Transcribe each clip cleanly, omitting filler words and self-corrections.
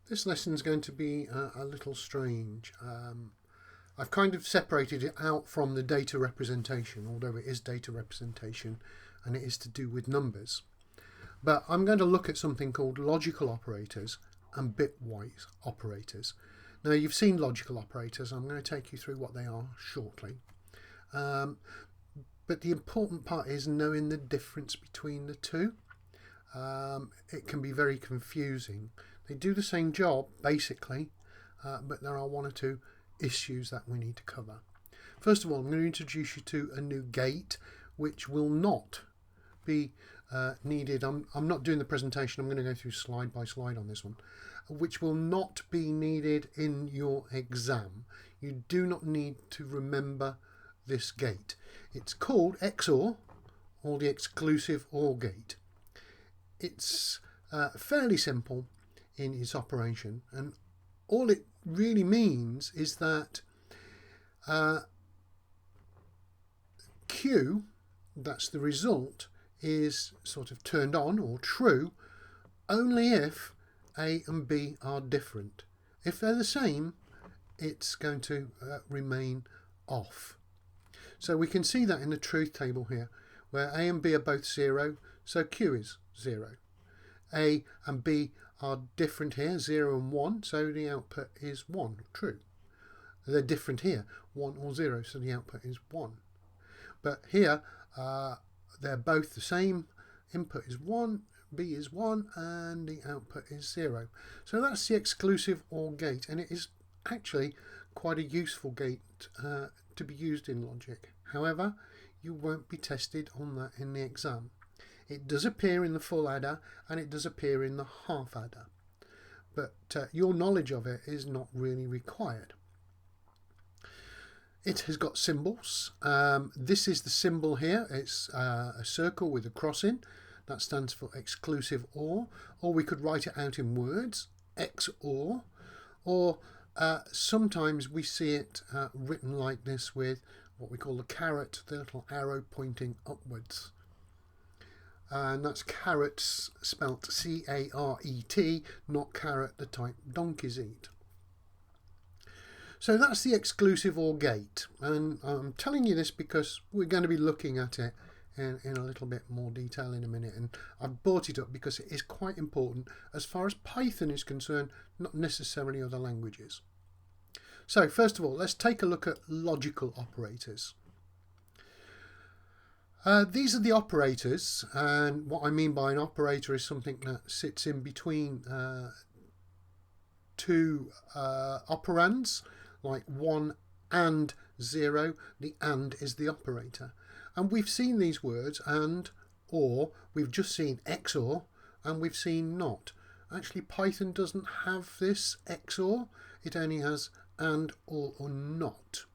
This lesson is going to be a little strange. I've kind of separated it out from the data representation, although it is data representation and it is to do with numbers. But I'm going to look at something called logical operators and bitwise operators. Now, you've seen logical operators. I'm going to take you through what they are shortly. But the important part is knowing the difference between the two. It can be very confusing. They do the same job, basically, but there are one or two issues that we need to cover. First of all, I'm going to introduce you to a new gate, which will not be needed. I'm not doing the presentation. I'm going to go through slide by slide on this one, which will not be needed in your exam. You do not need to remember this gate. It's called XOR, or the exclusive OR gate. It's fairly simple in its operation, and all it really means is that Q, that's the result, is sort of turned on or true only if A and B are different. If they're the same, it's going to remain off. So we can see that in the truth table here, where A and B are both 0, so Q is 0. A and B are different here, 0 and 1, so the output is 1, true. They're different here, 1 or 0, so the output is 1. But here, they're both the same. Input is 1, B is 1, and the output is 0. So that's the exclusive OR gate, and it is actually quite a useful gate to be used in logic. However, you won't be tested on that in the exam. It does appear in the full adder and it does appear in the half adder, but your knowledge of it is not really required. It has got symbols. This is the symbol here. It's a circle with a cross in. That stands for exclusive OR, or we could write it out in words, XOR, or sometimes we see it written like this with what we call the caret, the little arrow pointing upwards. And that's carrots spelt C-A-R-E-T, not carrot the type donkeys eat. So that's the exclusive OR gate, and I'm telling you this because we're going to be looking at it in a little bit more detail in a minute, and I've brought it up because it is quite important as far as Python is concerned, not necessarily other languages. So first of all, let's take a look at logical operators. These are the operators, and what I mean by an operator is something that sits in between two operands, like 1 and 0. The AND is the operator. And we've seen these words, AND, OR, we've just seen XOR, and we've seen NOT. Actually, Python doesn't have this XOR, it only has AND, OR, or NOT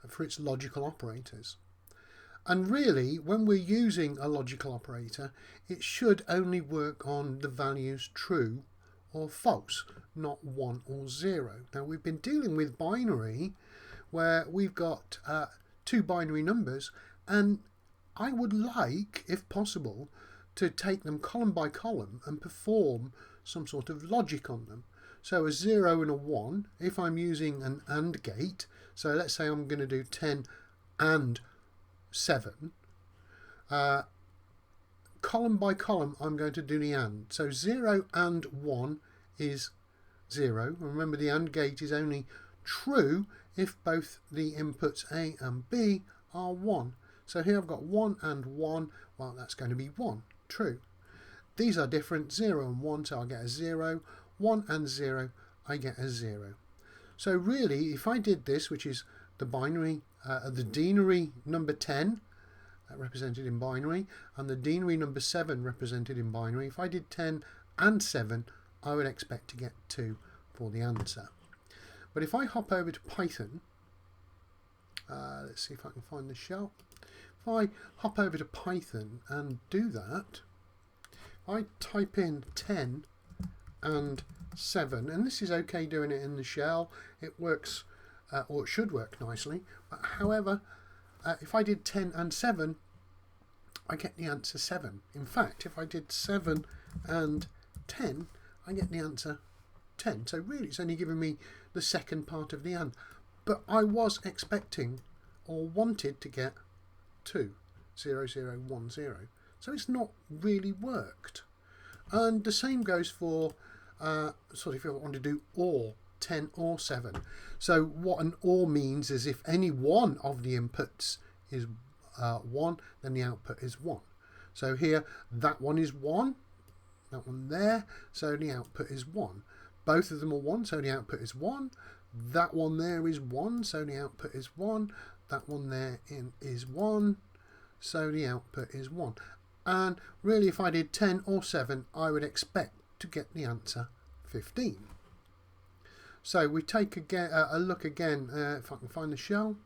for its logical operators. And really, when we're using a logical operator, it should only work on the values true or false, not 1 or 0. Now, we've been dealing with binary, where we've got two binary numbers, and I would like, if possible, to take them column by column and perform some sort of logic on them. So a 0 and a 1, if I'm using an AND gate, so let's say I'm going to do 10 and 7, column by column I'm going to do the AND. So 0 and 1 is 0. Remember, the AND gate is only true if both the inputs A and B are 1. So here I've got 1 and 1, well, that's going to be 1, true. These are different, 0 and 1, so I get a 0. 1 and 0, I get a 0. So really, if I did this, which is the binary, the denary number 10 represented in binary, and the denary number 7 represented in binary, if I did 10 and 7, I would expect to get 2 for the answer. But if I hop over to Python, let's see if I can find the shell. If I hop over to Python and do that, I type in 10 and 7, and this is okay doing it in the shell. It works, or it should work nicely. But however, if I did 10 and 7, I get the answer 7. In fact, if I did 7 and 10, I get the answer 10. So really it's only giving me the second part of the AND. But I was expecting or wanted to get 2, 0, 0, 1, 0. So it's not really worked. And the same goes for sort of if you want to do OR, 10 or 7. So what an OR means is if any one of the inputs is 1, then the output is 1. So here, that one is 1, that one there, so the output is 1. Both of them are 1, so the output is 1. That one there is 1, so the output is 1. That one there is 1, so the output is 1. And really, if I did 10 or 7, I would expect to get the answer 15. So we take again, a look again, if I can find the shell.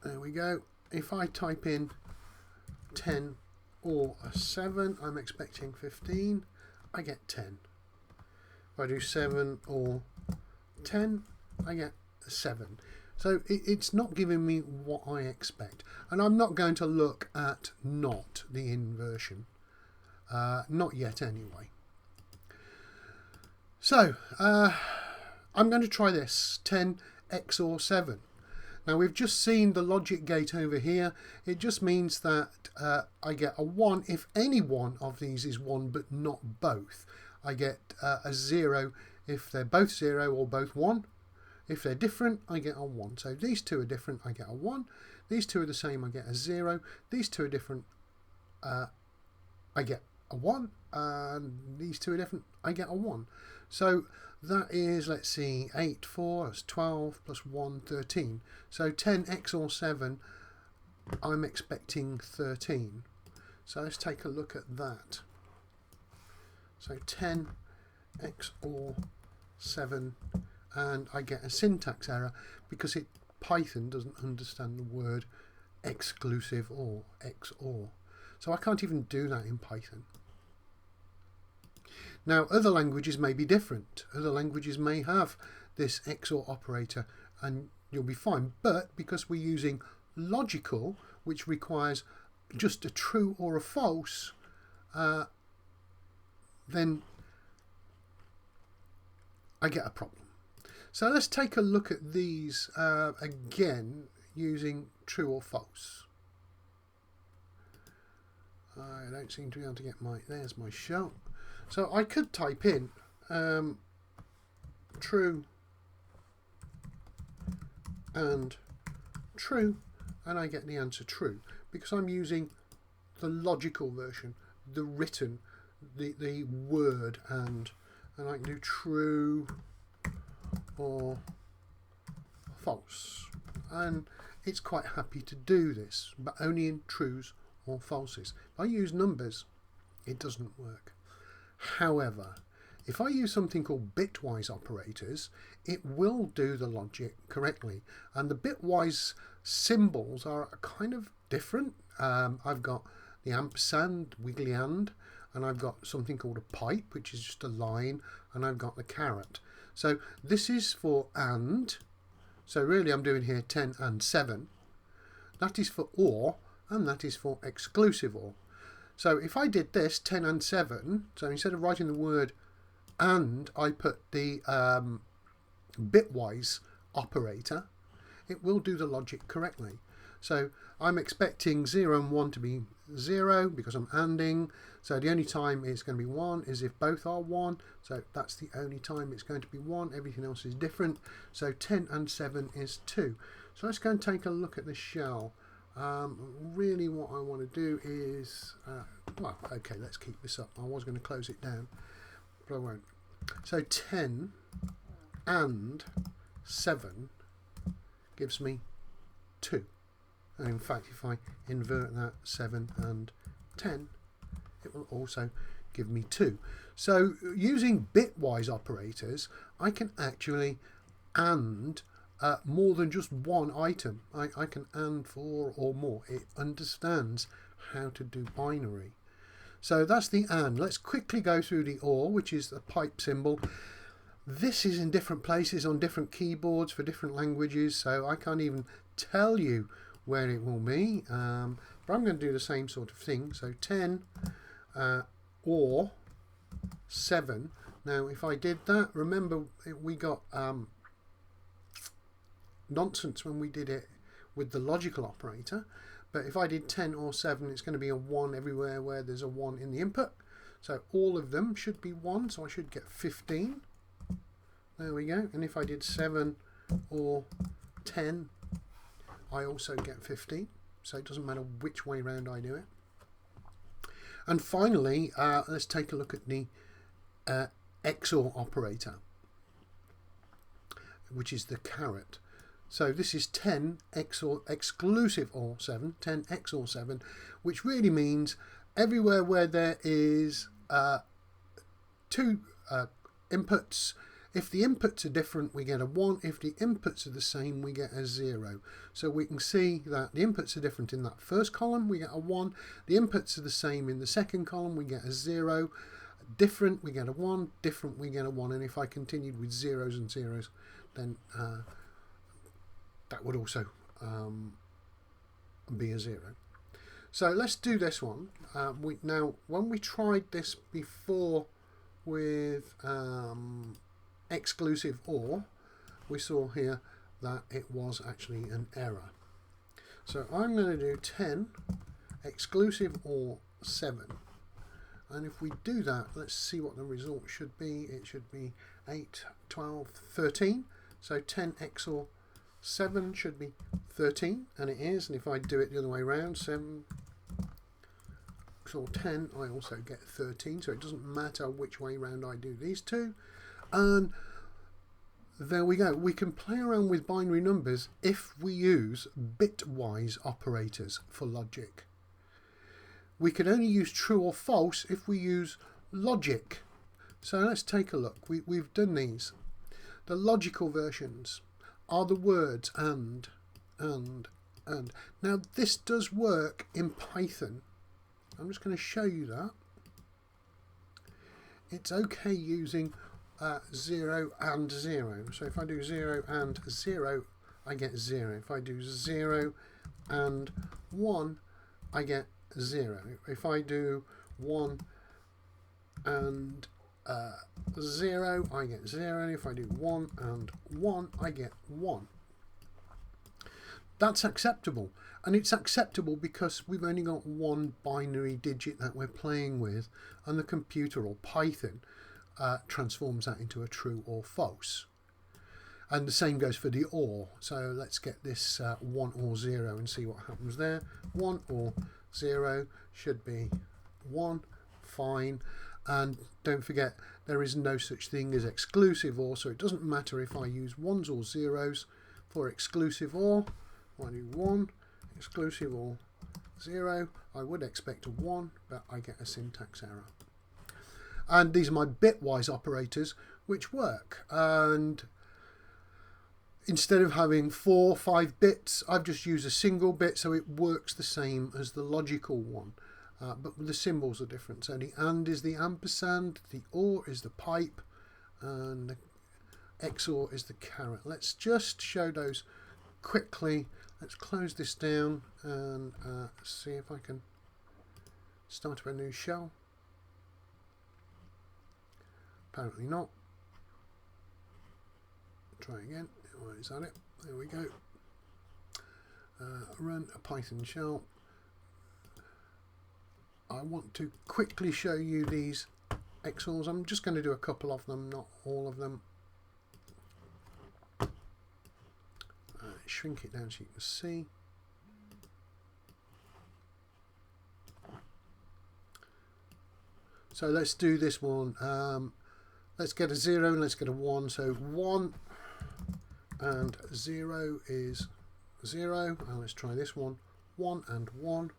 There we go. If I type in 10 or 7, I'm expecting 15. I get 10. If I do 7 or 10, I get 7. So it's not giving me what I expect. And I'm not going to look at not the inversion. Not yet anyway. So I'm going to try this, 10 XOR 7. Now we've just seen the logic gate over here. It just means that I get a 1 if any one of these is 1 but not both. I get a 0 if they're both 0 or both 1. If they're different, I get a 1. So these two are different, I get a 1. These two are the same, I get a 0. These two are different, I get a 1. And these two are different, I get a 1. So that is, let's see, 8, 4, that's 12, plus 1, 13. So 10 XOR 7, I'm expecting 13. So let's take a look at that. So 10 XOR 7, and I get a syntax error because Python doesn't understand the word exclusive or XOR. So I can't even do that in Python. Now other languages may be different. Other languages may have this XOR operator and you'll be fine. But because we're using logical, which requires just a true or a false, then I get a problem. So let's take a look at these again using true or false. I don't seem to be able to get there's my shell. So I could type in true and true, and I get the answer true because I'm using the logical version, the written, the word, and I can do true or false, and it's quite happy to do this, but only in trues or falses. If I use numbers, it doesn't work. However, if I use something called bitwise operators, it will do the logic correctly, and the bitwise symbols are kind of different. I've got the ampersand, wiggly and I've got something called a pipe, which is just a line, and I've got the caret. So this is for and, so really I'm doing here 10 and 7. That is for OR, and that is for exclusive OR. So if I did this, 10 and 7, so instead of writing the word and, I put the bitwise operator, it will do the logic correctly. So I'm expecting 0 and 1 to be 0 because I'm ANDing. So the only time it's going to be 1 is if both are 1. So that's the only time it's going to be 1. Everything else is different. So 10 and 7 is 2. So let's go and take a look at the shell. Really what I want to do is, well, okay, let's keep this up. I was going to close it down, but I won't. So 10 and 7 gives me 2. And in fact, if I invert that 7 and 10, it will also give me 2. So using bitwise operators, I can actually AND more than just one item. I can AND 4 or more. It understands how to do binary. So that's the AND. Let's quickly go through the OR, which is the pipe symbol. This is in different places on different keyboards for different languages, so I can't even tell you where it will be. But I'm going to do the same sort of thing. So 10 OR 7. Now if I did that, remember we got nonsense when we did it with the logical operator, but if I did 10 or 7, it's going to be a 1 everywhere where there's a 1 in the input. So all of them should be 1, so I should get 15. There we go. And if I did 7 or 10, I also get 15. So it doesn't matter which way round I do it. And finally, let's take a look at the XOR operator, which is the caret. So this is 10 XOR exclusive OR 7, 10 XOR 7, which really means everywhere where there is 2 inputs, if the inputs are different, we get a 1. If the inputs are the same, we get a 0. So we can see that the inputs are different in that first column, we get a 1. The inputs are the same in the second column, we get a 0. Different, we get a 1. Different, we get a 1. And if I continued with zeros and zeros, then that would also be a 0. So let's do this one. Now, when we tried this before with exclusive OR, we saw here that it was actually an error. So I'm going to do 10 exclusive OR 7. And if we do that, let's see what the result should be. It should be 8, 12, 13. So 10 XOR 7 should be 13, and it is. And if I do it the other way around, 7 XOR 10, I also get 13. So it doesn't matter which way round I do these two. And there we go. We can play around with binary numbers if we use bitwise operators for logic. We can only use true or false if we use logic. So let's take a look. We've done these. The logical versions are the words and. Now this does work in Python. I'm just going to show you that. It's okay using 0 and 0. So if I do 0 and 0, I get 0. If I do 0 and 1, I get 0. If I do 1 and 0, I get 0. If I do 1 and 1, I get 1. That's acceptable. And it's acceptable because we've only got one binary digit that we're playing with, and the computer or Python transforms that into a true or false. And the same goes for the OR. So let's get this 1 or 0 and see what happens there. 1 or 0 should be 1, fine. And don't forget, there is no such thing as exclusive OR, so it doesn't matter if I use 1s or 0s for exclusive OR. If I do 1, exclusive OR 0, I would expect a 1, but I get a syntax error. And these are my bitwise operators, which work. And instead of having 4 or 5 bits, I've just used a single bit, so it works the same as the logical one. But the symbols are different. So the AND is the ampersand, the OR is the pipe, and the XOR is the caret. Let's just show those quickly. Let's close this down and see if I can start up a new shell. Apparently not. Try again. Oh, is that it? There we go. Run a Python shell. I want to quickly show you these XORs. I'm just going to do a couple of them, not all of them. Shrink it down so you can see. So let's do this one. Let's get a 0 and let's get a 1. So 1 and 0 is 0. And let's try this one. 1 and 1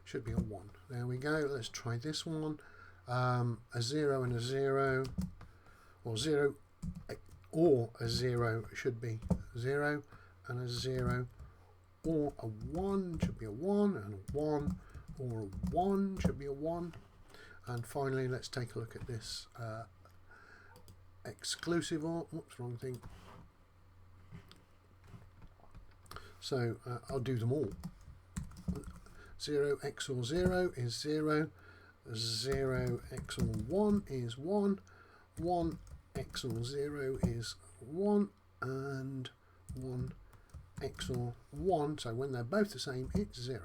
should be a 1. There we go. Let's try this one. A 0 and a 0, or 0 or a 0 should be 0, and a 0 or a 1 should be a 1, and a 1 or a 1 should be a 1. And finally, let's take a look at this exclusive OR. Oops, wrong thing. So I'll do them all. 0 XOR 0 is 0. 0 XOR 1 is 1, 1 XOR 0 is 1, and 1 XOR 1, so when they're both the same, it's 0.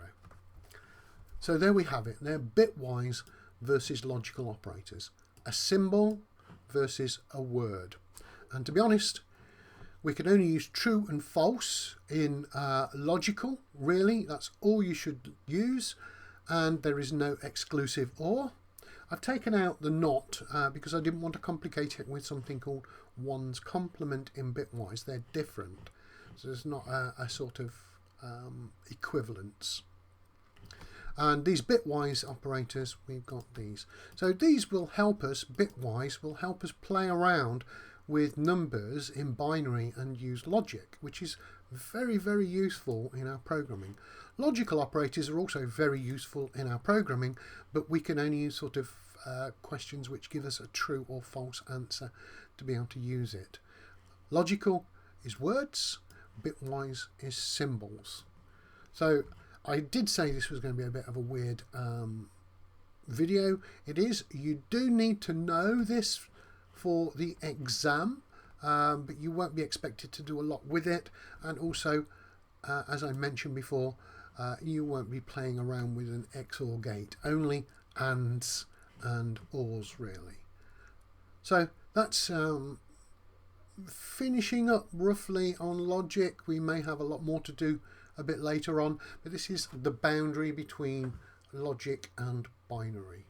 So there we have it. They're bitwise versus logical operators. A symbol versus a word. And to be honest, we can only use true and false in logical, really. That's all you should use. And there is no exclusive or. I've taken out the not because I didn't want to complicate it with something called one's complement in bitwise. They're different. So there's not a sort of equivalence. And these bitwise operators, we've got these. So these will help us, bitwise, will help us play around with numbers in binary and use logic, which is very, very useful in our programming. Logical operators are also very useful in our programming, but we can only use sort of questions which give us a true or false answer to be able to use it. Logical is words, bitwise is symbols. So I did say this was going to be a bit of a weird video. It is. You do need to know this for the exam, but you won't be expected to do a lot with it. And also, as I mentioned before, you won't be playing around with an XOR gate. Only ands and ors, really. So that's finishing up roughly on logic. We may have a lot more to do a bit later on, but this is the boundary between logic and binary.